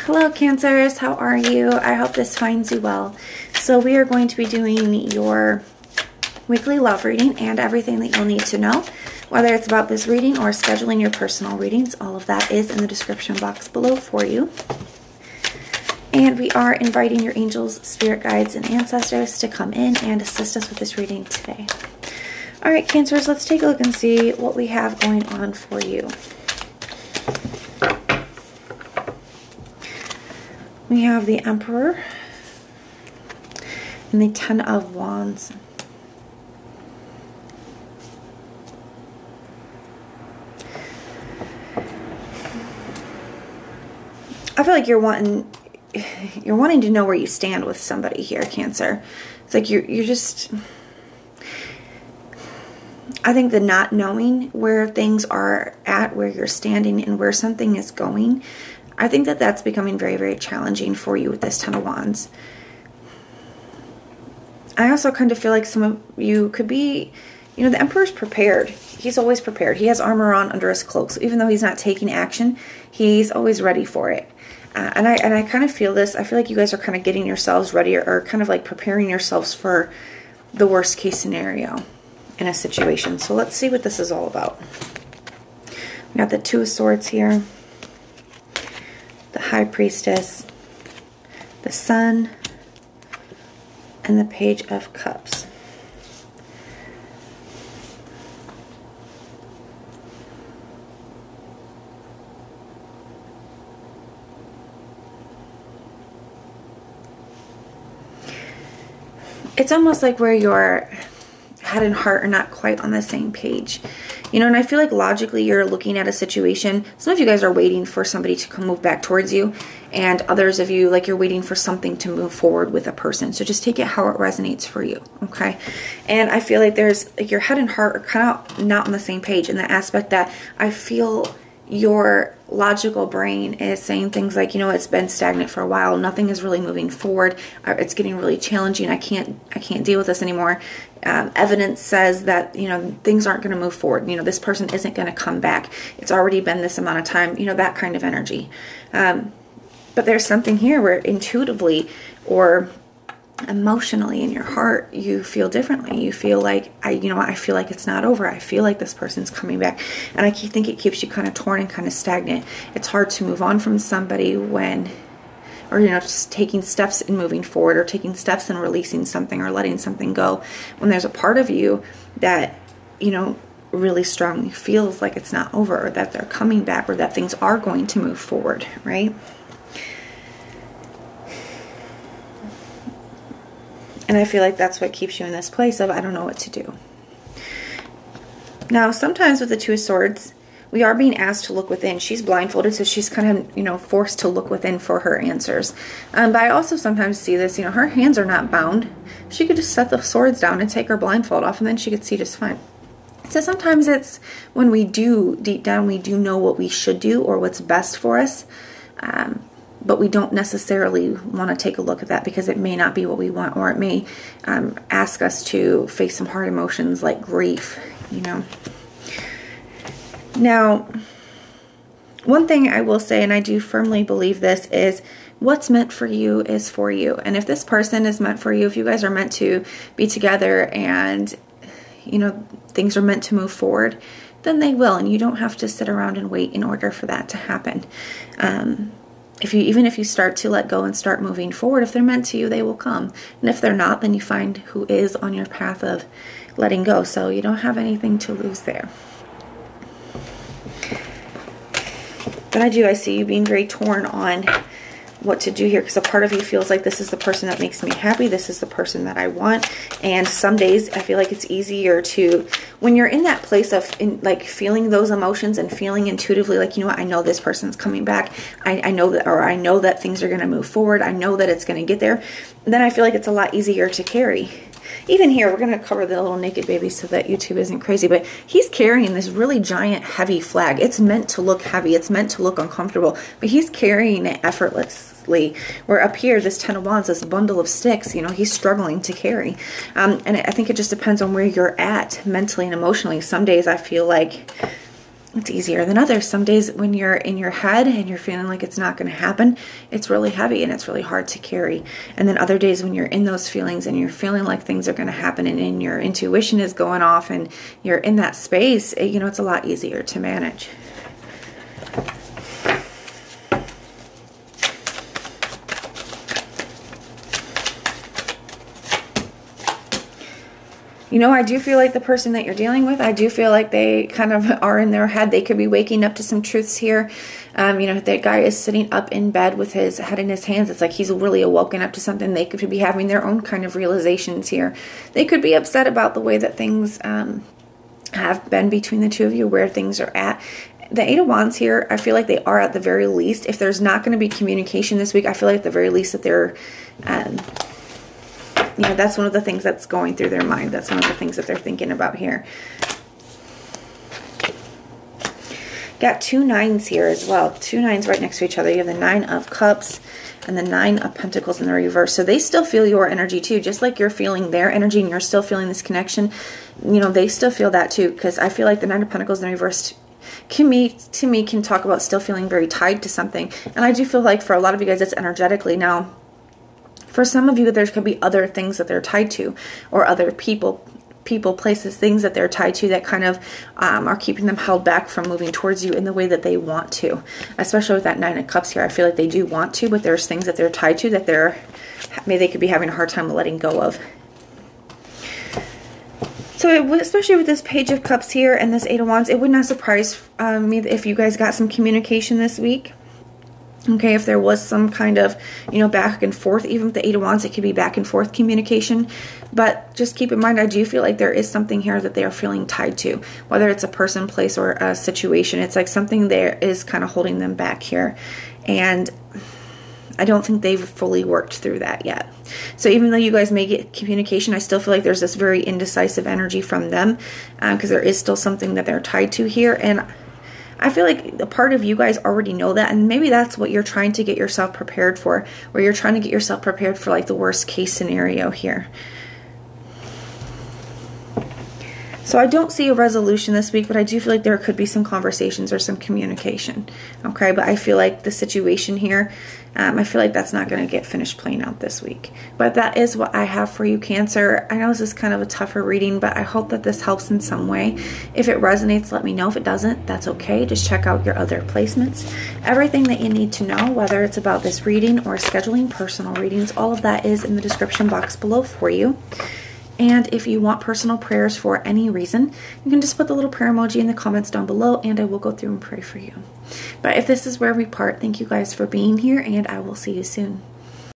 Hello Cancers, how are you? I hope this finds you well. So we are going to be doing your weekly love reading and everything that you'll need to know, whether it's about this reading or scheduling your personal readings. All of that is in the description box below for you. And we are inviting your angels, spirit guides, and ancestors to come in and assist us with this reading today. All right, Cancers, let's take a look and see what we have going on for you. We have the Emperor and the Ten of Wands. I feel like you're wanting to know where you stand with somebody here, Cancer. It's like you're just, I think the not knowing where things are at, where you're standing and where something is going, I think that that's becoming very, very challenging for you with this Ten of Wands. I also kind of feel like some of you could be, you know, the Emperor's prepared. He's always prepared. He has armor on under his cloak. So even though he's not taking action, he's always ready for it. And I kind of feel this. I feel like you guys are kind of getting yourselves ready or kind of like preparing yourselves for the worst case scenario in a situation. So let's see what this is all about. We got the Two of Swords here. The High Priestess, the Sun, and the Page of Cups. It's almost like where your head and heart are not quite on the same page. You know, and I feel like logically you're looking at a situation. Some of you guys are waiting for somebody to move back towards you. And others of you, like you're waiting for something to move forward with a person. So just take it how it resonates for you, okay? And I feel like there's, like your head and heart are kind of not on the same page in the aspect that I feel your logical brain is saying things like, you know, it's been stagnant for a while. Nothing is really moving forward. It's getting really challenging. I can't deal with this anymore. Evidence says that, you know, things aren't going to move forward. You know, this person isn't going to come back. It's already been this amount of time, you know, that kind of energy. But there's something here where intuitively or emotionally in your heart, you feel differently. You feel like, I feel like it's not over. I feel like this person's coming back. And I think it keeps you kind of torn and kind of stagnant. It's hard to move on from somebody when, or, you know, just taking steps in moving forward or taking steps in releasing something or letting something go when there's a part of you that, you know, really strongly feels like it's not over or that they're coming back or that things are going to move forward, right? And I feel like that's what keeps you in this place of, I don't know what to do. Now, sometimes with the Two of Swords, we are being asked to look within. She's blindfolded, so she's kind of, you know, forced to look within for her answers. But I also sometimes see this, you know, her hands are not bound. She could just set the swords down and take her blindfold off, and then she could see just fine. So sometimes it's when we do, deep down, we do know what we should do or what's best for us. But we don't necessarily want to take a look at that because it may not be what we want, or it may ask us to face some hard emotions like grief, you know. Now, one thing I will say, and I do firmly believe this, is what's meant for you is for you. And if this person is meant for you, if you guys are meant to be together and, you know, things are meant to move forward, then they will. And you don't have to sit around and wait in order for that to happen. Even if you start to let go and start moving forward, if they're meant to you, they will come. And if they're not, then you find who is on your path of letting go. So you don't have anything to lose there. But I see you being very torn on what to do here, because a part of you feels like this is the person that makes me happy, this is the person that I want. And some days I feel like it's easier to, when you're in that place of like feeling those emotions and feeling intuitively like, you know what, I know this person's coming back, I know that, or I know that things are going to move forward, I know that it's going to get there, then I feel like it's a lot easier to carry. Even here, we're going to cover the little naked baby so that YouTube isn't crazy, but he's carrying this really giant, heavy flag. It's meant to look heavy. It's meant to look uncomfortable, but he's carrying it effortlessly. Where up here, this Ten of Wands, this bundle of sticks, you know, he's struggling to carry. And I think it just depends on where you're at mentally and emotionally. Some days I feel like it's easier than others. Some days when you're in your head and you're feeling like it's not going to happen, it's really heavy and it's really hard to carry. And then other days when you're in those feelings and you're feeling like things are going to happen and your intuition is going off and you're in that space, it's a lot easier to manage. I do feel like the person that you're dealing with, I do feel like they kind of are in their head. They could be waking up to some truths here. That guy is sitting up in bed with his head in his hands. It's like he's really awoken up to something. They could be having their own kind of realizations here. They could be upset about the way that things have been between the two of you, where things are at. The Eight of Wands here, I feel like they are at the very least. If there's not going to be communication this week, I feel like at the very least that they're... that's one of the things that's going through their mind. That's one of the things that they're thinking about here. Got 2 9s here as well. 2 9s right next to each other. You have the 9 of Cups and the 9 of Pentacles in the reverse. So they still feel your energy too. Just like you're feeling their energy and you're still feeling this connection, they still feel that too. Because I feel like the 9 of Pentacles in the reverse to me can talk about still feeling very tied to something. And I do feel like for a lot of you guys, it's energetically. Now, for some of you, there could be other things that they're tied to, or other people, places, things that they're tied to that kind of are keeping them held back from moving towards you in the way that they want to. Especially with that 9 of Cups here, I feel like they do want to, but there's things that they're tied to that maybe they could be having a hard time letting go of. So especially with this Page of Cups here and this 8 of Wands, it would not surprise me if you guys got some communication this week. Okay, if there was some kind of, back and forth, even with the 8 of Wands, it could be back and forth communication. But just keep in mind, I do feel like there is something here that they are feeling tied to, whether it's a person, place, or a situation. It's like something there is kind of holding them back here. And I don't think they've fully worked through that yet. So even though you guys may get communication, I still feel like there's this very indecisive energy from them because there is still something that they're tied to here. And I feel like a part of you guys already know that, and maybe that's what you're trying to get yourself prepared for, where you're trying to get yourself prepared for like the worst case scenario here. So I don't see a resolution this week, but I do feel like there could be some conversations or some communication. Okay, but I feel like the situation here, I feel like that's not going to get finished playing out this week. But that is what I have for you, Cancer. I know this is kind of a tougher reading, but I hope that this helps in some way. If it resonates, let me know. If it doesn't, that's okay. Just check out your other placements. Everything that you need to know, whether it's about this reading or scheduling personal readings, all of that is in the description box below for you. And if you want personal prayers for any reason, you can just put the little prayer emoji in the comments down below and I will go through and pray for you. But if this is where we part, thank you guys for being here and I will see you soon.